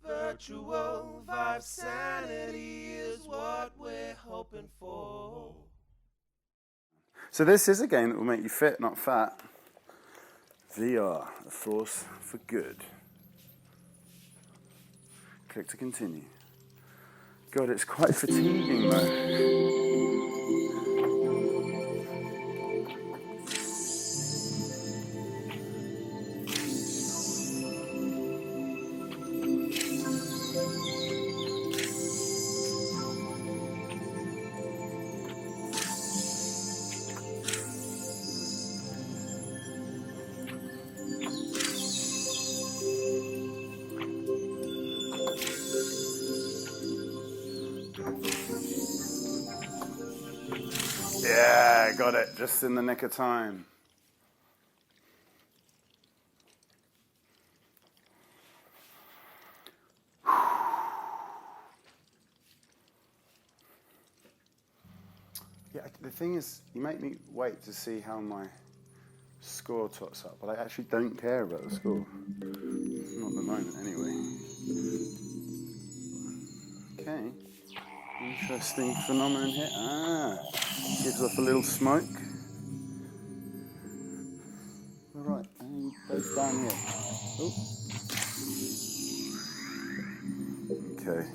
Virtual Vive sanity is what we're hoping for. So this is a game that will make you fit, not fat. VR, a force for good. Click to continue. God, it's quite fatiguing though. Yeah, got it, just in the nick of time. Yeah, the thing is, you make me wait to see how my score tots up, but I actually don't care about the score. Not at the moment, anyway. Okay. Interesting phenomenon here. Ah, gives off a little smoke. All right, and both down here. Oh. Okay.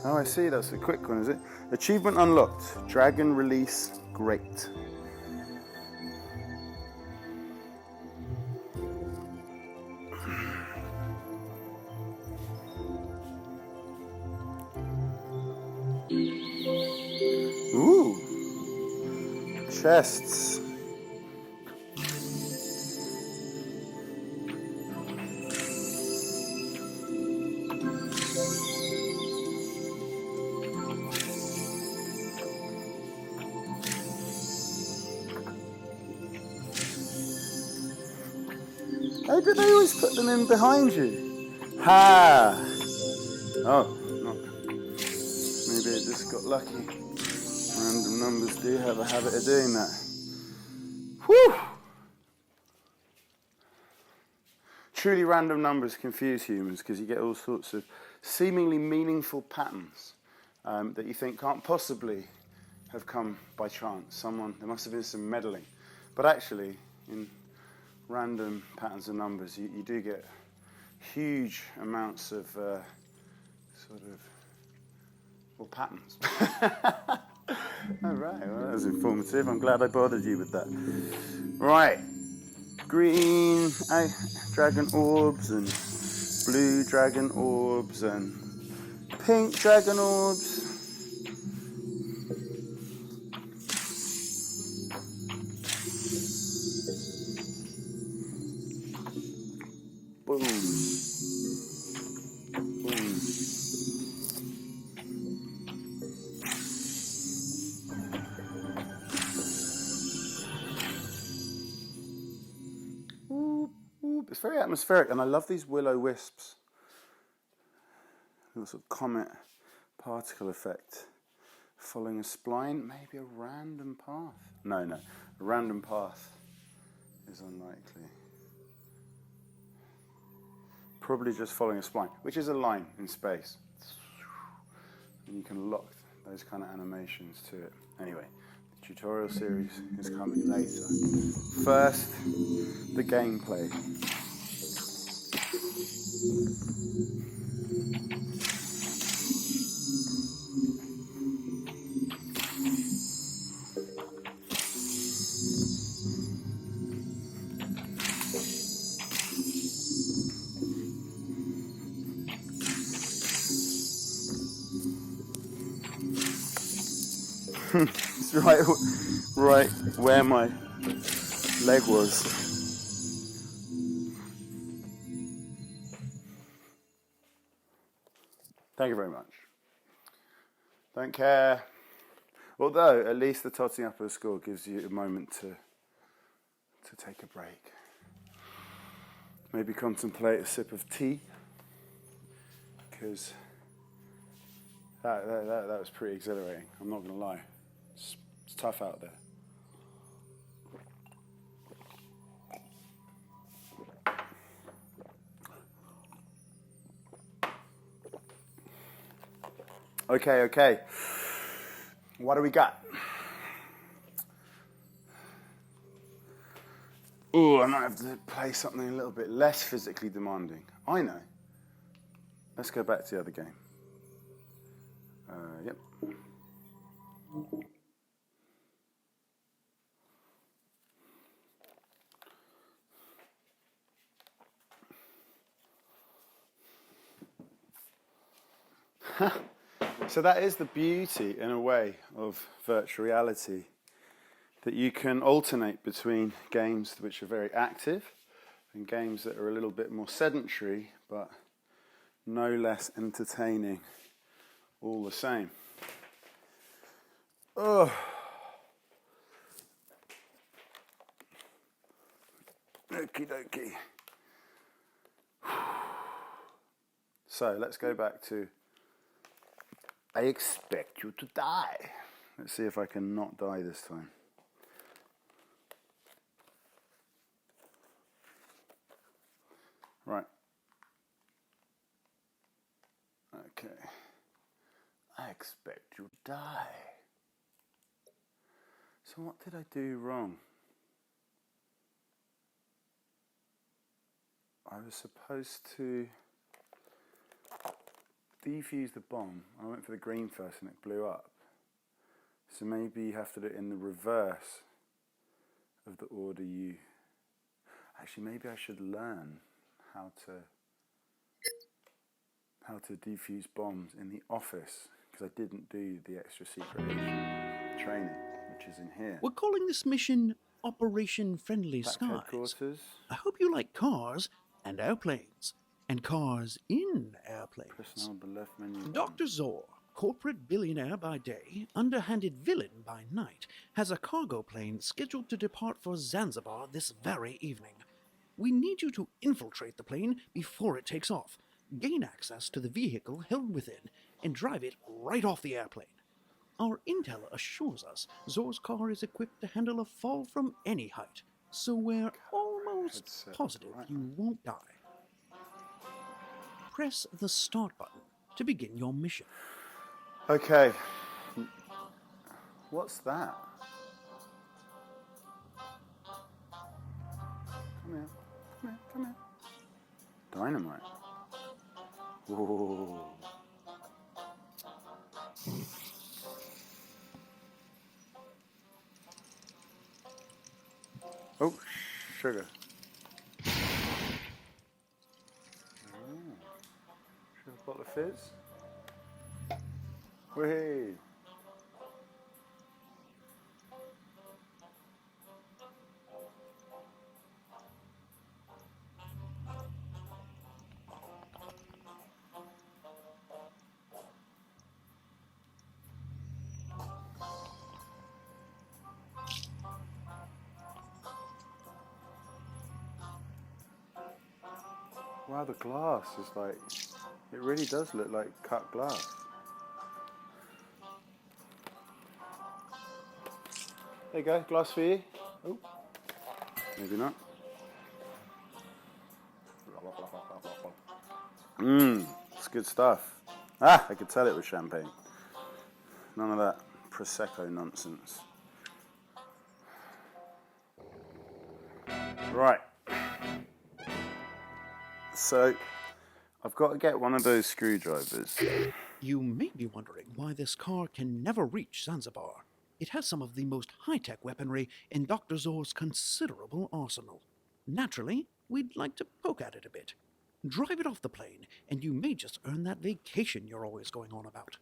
Oh, I see, that's a quick one, is it? Achievement unlocked. Dragon release, great. Ooh. Chests. How do they always put them in behind you? Ha! Oh, not. Maybe it just got lucky. Random numbers do have a habit of doing that. Whew! Truly random numbers confuse humans because you get all sorts of seemingly meaningful patterns that you think can't possibly have come by chance. There must have been some meddling. But actually, in random patterns of numbers, you do get huge amounts of patterns. All right, well, that was informative. I'm glad I bothered you with that. Right, green dragon orbs and blue dragon orbs and pink dragon orbs. Boom. Boom. Oop, oop. It's very atmospheric, and I love these will-o-wisps. Little sort of comet particle effect. Following a spline, maybe a random path. No, a random path is unlikely. Probably just following a spline, which is a line in space. And you can lock those kind of animations to it. Anyway, the tutorial series is coming later. First, the gameplay. It's right where my leg was. Thank you very much. Don't care. Although, at least the totting up of the score gives you a moment to take a break. Maybe contemplate a sip of tea, because that was pretty exhilarating. I'm not going to lie. It's tough out there. Okay. What do we got? Oh, I might have to play something a little bit less physically demanding. I know. Let's go back to the other game. Yep. So that is the beauty, in a way, of virtual reality, that you can alternate between games which are very active and games that are a little bit more sedentary, but no less entertaining all the same. Oh. Okie dokie. So let's go back to I expect you to die. Let's see if I can not die this time. Right. Okay. I expect you to die. So what did I do wrong? I was supposed to defuse the bomb. I went for the green first and it blew up. So maybe you have to do it in the reverse of the order you... Actually, maybe I should learn how to defuse bombs in the office, because I didn't do the extra secret agent training, which is in here. We're calling this mission Operation Friendly Back Skies. headquarters. I hope you like cars and airplanes, and cars in airplanes. Press on the left menu. Dr. Zor, corporate billionaire by day, underhanded villain by night, has a cargo plane scheduled to depart for Zanzibar this very evening. We need you to infiltrate the plane before it takes off, gain access to the vehicle held within, and drive it right off the airplane. Our intel assures us Zor's car is equipped to handle a fall from any height, so we're almost positive you won't die. Press the start button to begin your mission. Okay. What's that? Come here. Dynamite. Whoa. Oh, sugar. Sugar bottle of fizz. Whee! Wow, the glass is like, it really does look like cut glass. There you go, glass for you. Oh, maybe not. It's good stuff. Ah, I could tell it was champagne. None of that Prosecco nonsense. Right. So, I've got to get one of those screwdrivers. You may be wondering why this car can never reach Zanzibar. It has some of the most high-tech weaponry in Dr. Zor's considerable arsenal. Naturally, we'd like to poke at it a bit. Drive it off the plane, and you may just earn that vacation you're always going on about.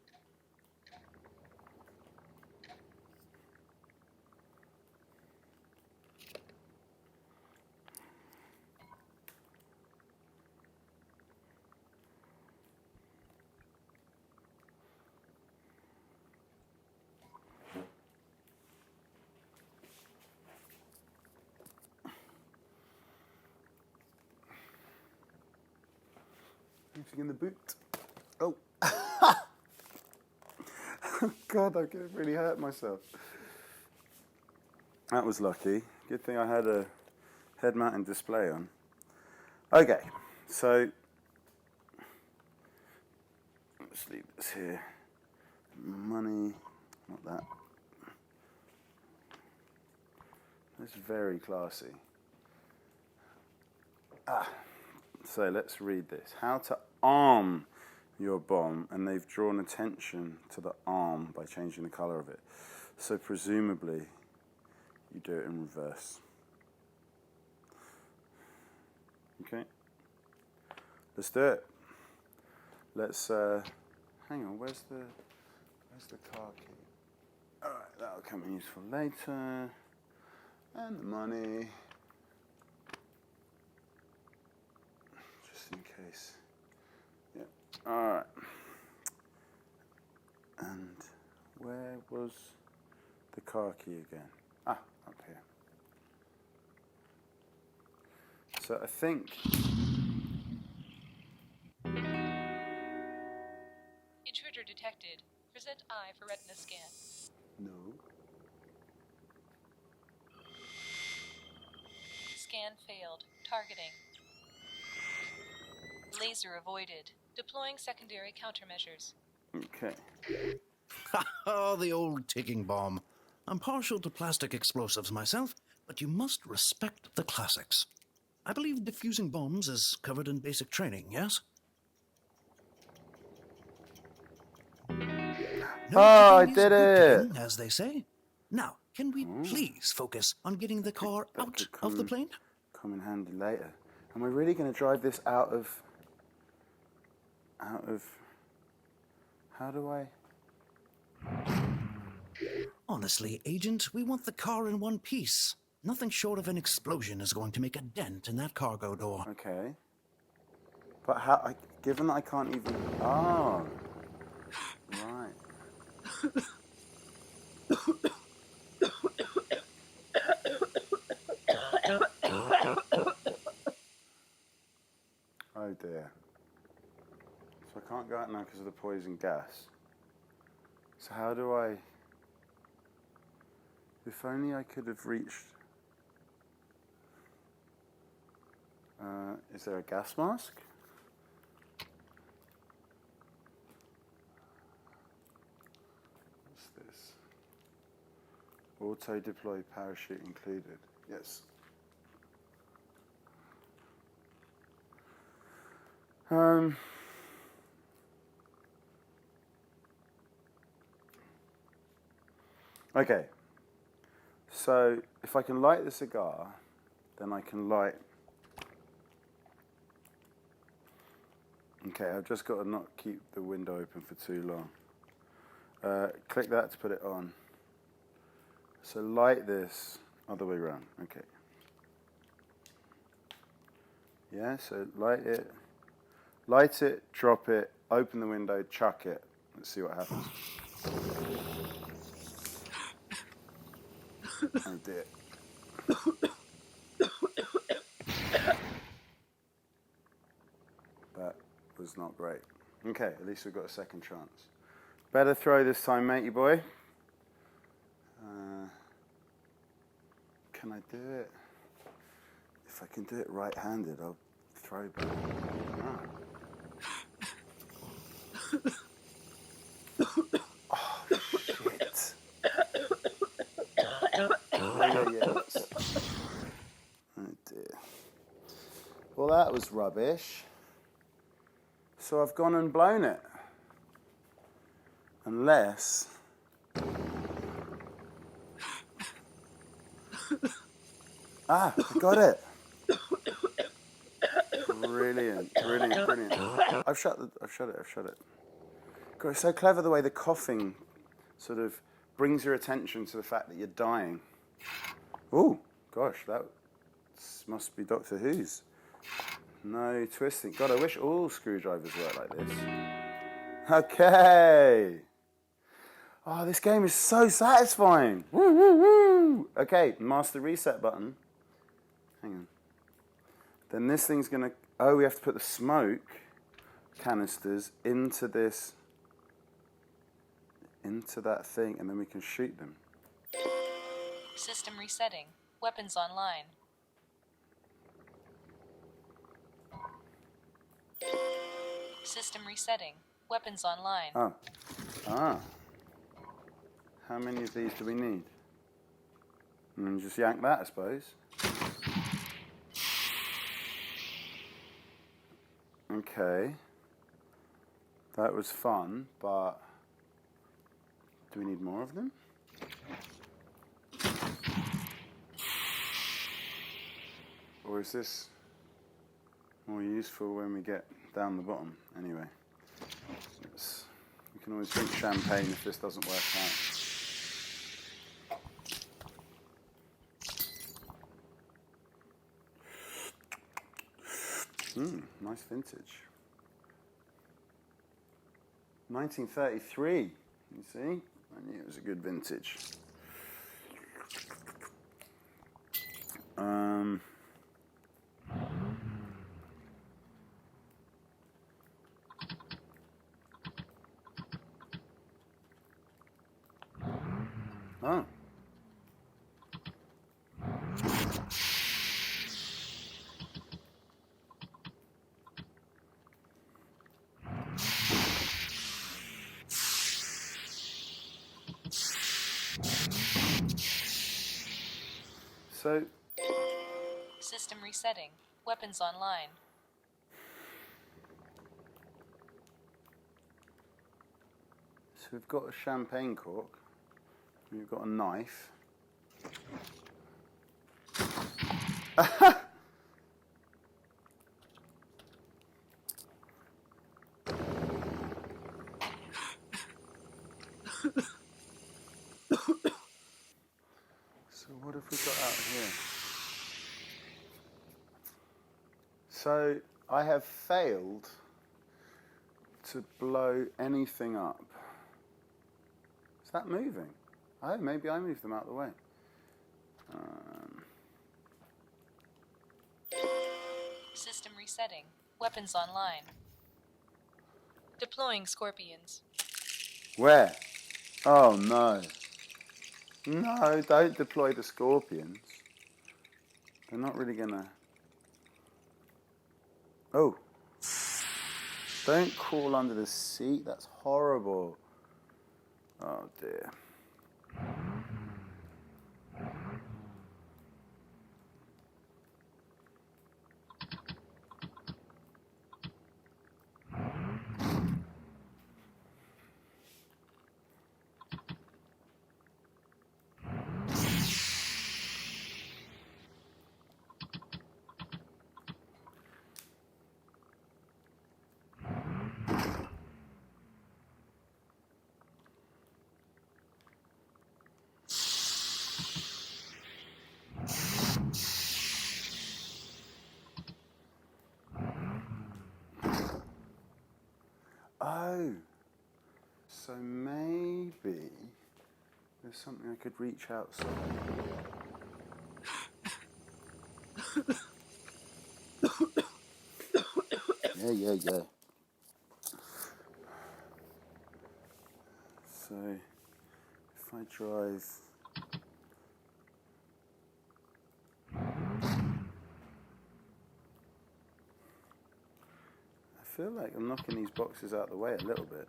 Anything in the boot? Oh. God, I could have really hurt myself. That was lucky. Good thing I had a head-mounted display on. Okay, so let's leave this here. Money, not that. That's very classy. So let's read this. How to arm your bomb, and they've drawn attention to the arm by changing the color of it. So presumably, you do it in reverse. Okay. Let's do it. Let's hang on. Where's the car key? All right, that'll come in useful later. And the money, just in case. Yeah. All right. And where was the car key again? Ah, up here. So I think. Intruder detected. Present eye for retina scan. No. Scan failed. Targeting. Laser avoided. Deploying secondary countermeasures. Okay. Oh, the old ticking bomb. I'm partial to plastic explosives myself, but you must respect the classics. I believe defusing bombs is covered in basic training, yes? No I ticking is did good it! ticking, as they say. Now, can we please focus on getting the car out of the plane? Come in handy later. Am I really going to drive this out of? How do I? Honestly, Agent, we want the car in one piece. Nothing short of an explosion is going to make a dent in that cargo door. Okay. But how? Given that I can't even. Oh. Right. Oh dear. So I can't go out now because of the poison gas. So how do I... If only I could have reached... is there a gas mask? What's this? Auto-deploy parachute included. Yes. Okay, so if I can light the cigar, then I can light... Okay, I've just got to not keep the window open for too long. Click that to put it on. So light this, other way around, okay. Yeah, so light it, drop it, open the window, chuck it. Let's see what happens. Oh dear. That was not great. Okay, at least we've got a second chance. Better throw this time, matey boy. Can I do it? If I can do it right-handed, I'll throw back. Oh, shit. Yes. Oh dear. Well, that was rubbish. So I've gone and blown it. Unless... I got it. Brilliant. I've shut it. God, it's so clever the way the coughing sort of brings your attention to the fact that you're dying. Oh, gosh, that must be Doctor Who's. No twisting. God, I wish all screwdrivers worked like this. Okay. Oh, this game is so satisfying. Woo, woo, woo. Okay, master reset button. Hang on. Then this thing's going to... Oh, we have to put the smoke. canisters into that thing, and then we can shoot them. System resetting. Weapons online. System resetting. Weapons online. Oh. Ah. How many of these do we need? And just yank that, I suppose. Okay. That was fun, but do we need more of them? Or is this more useful when we get down the bottom? Anyway, we can always drink champagne if this doesn't work out. Nice vintage. 1933, you see? I knew it was a good vintage. Oh. So, System resetting. Weapons online. so we've got a champagne cork, we've got a knife. So what have we got out here? So I have failed to blow anything up. Is that moving? Oh, maybe I moved them out of the way. System resetting. Weapons online. Deploying scorpions. Where? Oh no. No, don't deploy the scorpions. They're not really gonna... Oh. Don't crawl under the seat, that's horrible. Oh dear. Oh, so maybe there's something I could reach outside. Yeah. So if I drive... I feel like I'm knocking these boxes out of the way a little bit.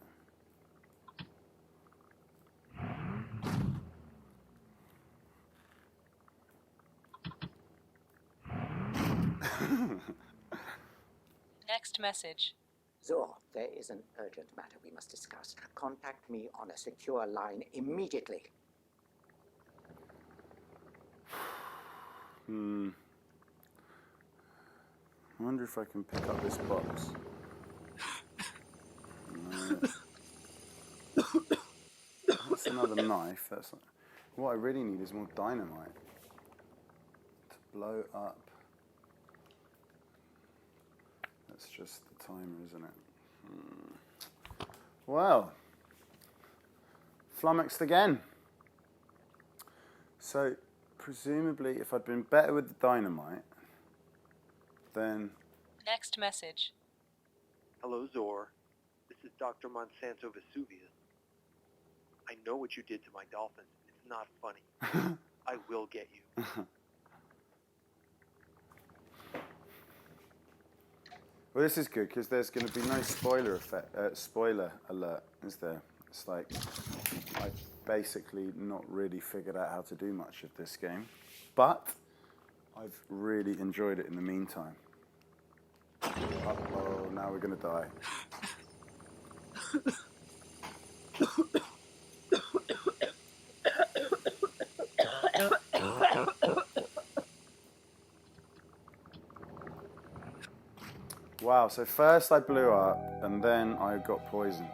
Next message. Zor, there is an urgent matter we must discuss. Contact me on a secure line immediately. I wonder if I can pick up this box. No. That's another knife. That's not... What I really need is more dynamite to blow up. That's just the timer, isn't it? Well, flummoxed again. So, presumably, if I'd been better with the dynamite, then... Next message. Hello, Zor. This is Dr. Monsanto Vesuvius. I know what you did to my dolphins. It's not funny. I will get you. Well, this is good because there's going to be no spoiler alert, is there? It's like I've basically not really figured out how to do much of this game, but I've really enjoyed it in the meantime. Uh-oh, now we're going to die. Wow, so first I blew up and then I got poisoned.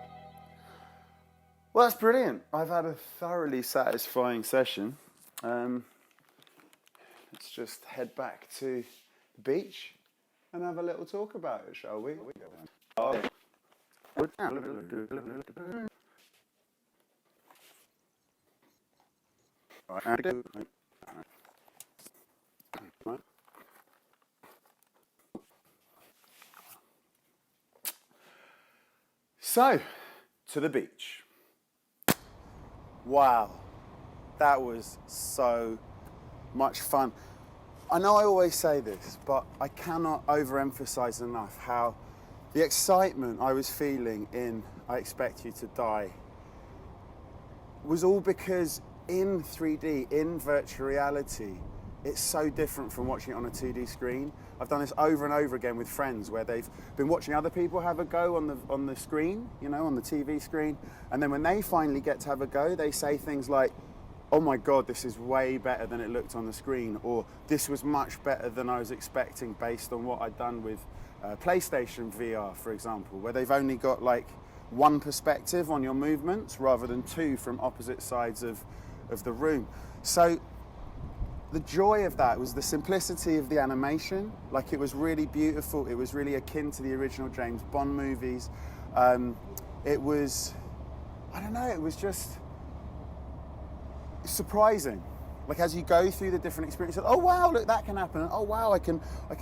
Well, that's brilliant. I've had a thoroughly satisfying session. Let's just head back to the beach and have a little talk about it, shall we? So, to the beach. Wow, that was so much fun. I know I always say this, but I cannot overemphasize enough how the excitement I was feeling in I Expect You to Die was all because in 3D, in virtual reality, it's so different from watching it on a 2D screen. I've done this over and over again with friends where they've been watching other people have a go on the screen, you know, on the TV screen. And then when they finally get to have a go, they say things like, oh my God, this is way better than it looked on the screen. Or this was much better than I was expecting based on what I'd done with PlayStation VR, for example, where they've only got like one perspective on your movements rather than two from opposite sides of the room. So the joy of that was the simplicity of the animation. Like, it was really beautiful. It was really akin to the original James Bond movies. It was, I don't know, it was just surprising. Like, as you go through the different experiences, oh wow, look, that can happen. Oh wow, I can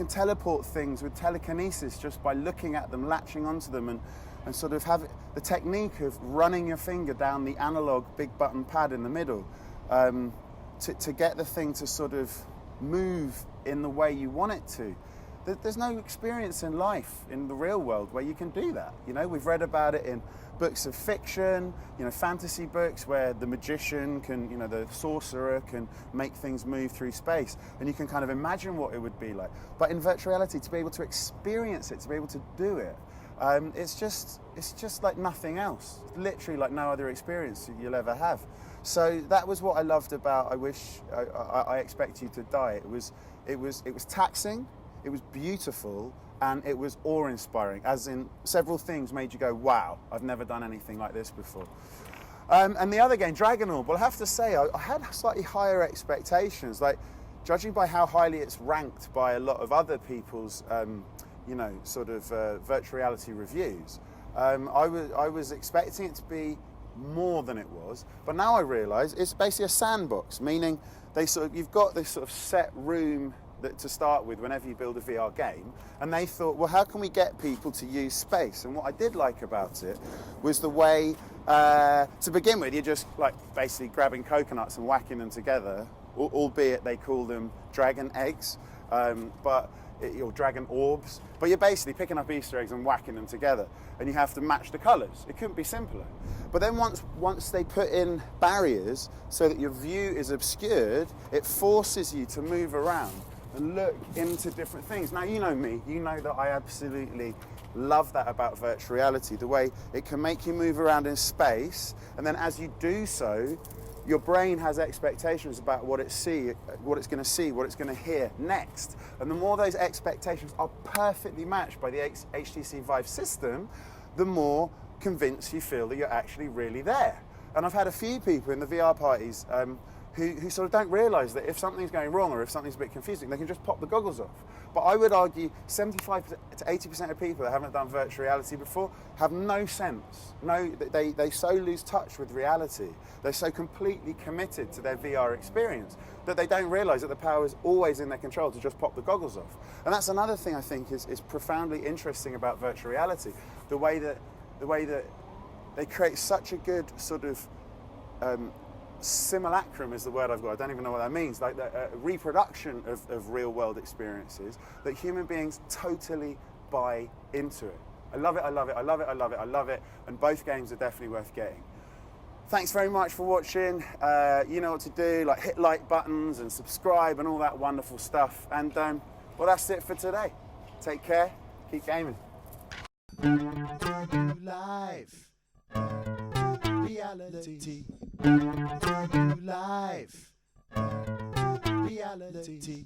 teleport things with telekinesis just by looking at them, latching onto them, and sort of have the technique of running your finger down the analog big button pad in the middle. To get the thing to sort of move in the way you want it to. There's no experience in life, in the real world, where you can do that. You know, we've read about it in books of fiction, you know, fantasy books where the magician can, you know, the sorcerer can make things move through space, and you can kind of imagine what it would be like. But in virtual reality, to be able to experience it, to be able to do it, it's just like nothing else. It's literally like no other experience you'll ever have. So that was what I loved about I Expect You to Die. It was taxing, it was beautiful, and it was awe-inspiring, as in several things made you go, wow, I've never done anything like this before. And the other game, Dragon Orb, well, I have to say, I had slightly higher expectations. Like, judging by how highly it's ranked by a lot of other people's, you know, sort of virtual reality reviews, I was expecting it to be more than it was, but now I realise it's basically a sandbox, meaning you've got this sort of set room to start with whenever you build a VR game, and they thought, well, how can we get people to use space? And what I did like about it was the way, to begin with, you're just like basically grabbing coconuts and whacking them together, albeit they call them dragon eggs, or dragon orbs, but you're basically picking up Easter eggs and whacking them together, and you have to match the colours. It couldn't be simpler. But then once they put in barriers so that your view is obscured, it forces you to move around and look into different things. Now, you know me, you know that I absolutely love that about virtual reality, the way it can make you move around in space, and then as you do so, your brain has expectations about what it's going to see, what it's going to hear next. And the more those expectations are perfectly matched by the HTC VIVE system, the more convinced you feel that you're actually really there. And I've had a few people in the VR parties who sort of don't realise that if something's going wrong or if something's a bit confusing, they can just pop the goggles off. But I would argue 75 to 80% of people that haven't done virtual reality before have no sense. They so lose touch with reality. They're so completely committed to their VR experience that they don't realise that the power is always in their control to just pop the goggles off. And that's another thing I think is profoundly interesting about virtual reality. The way that they create such a good sort of simulacrum is the word I've got. I don't even know what that means. Like the reproduction of real world experiences that human beings totally buy into it. I love it, I love it, I love it, I love it, I love it. And both games are definitely worth getting. Thanks very much for watching. You know what to do, like hit like buttons and subscribe and all that wonderful stuff. And well, that's it for today. Take care, keep gaming. Live reality. Live reality.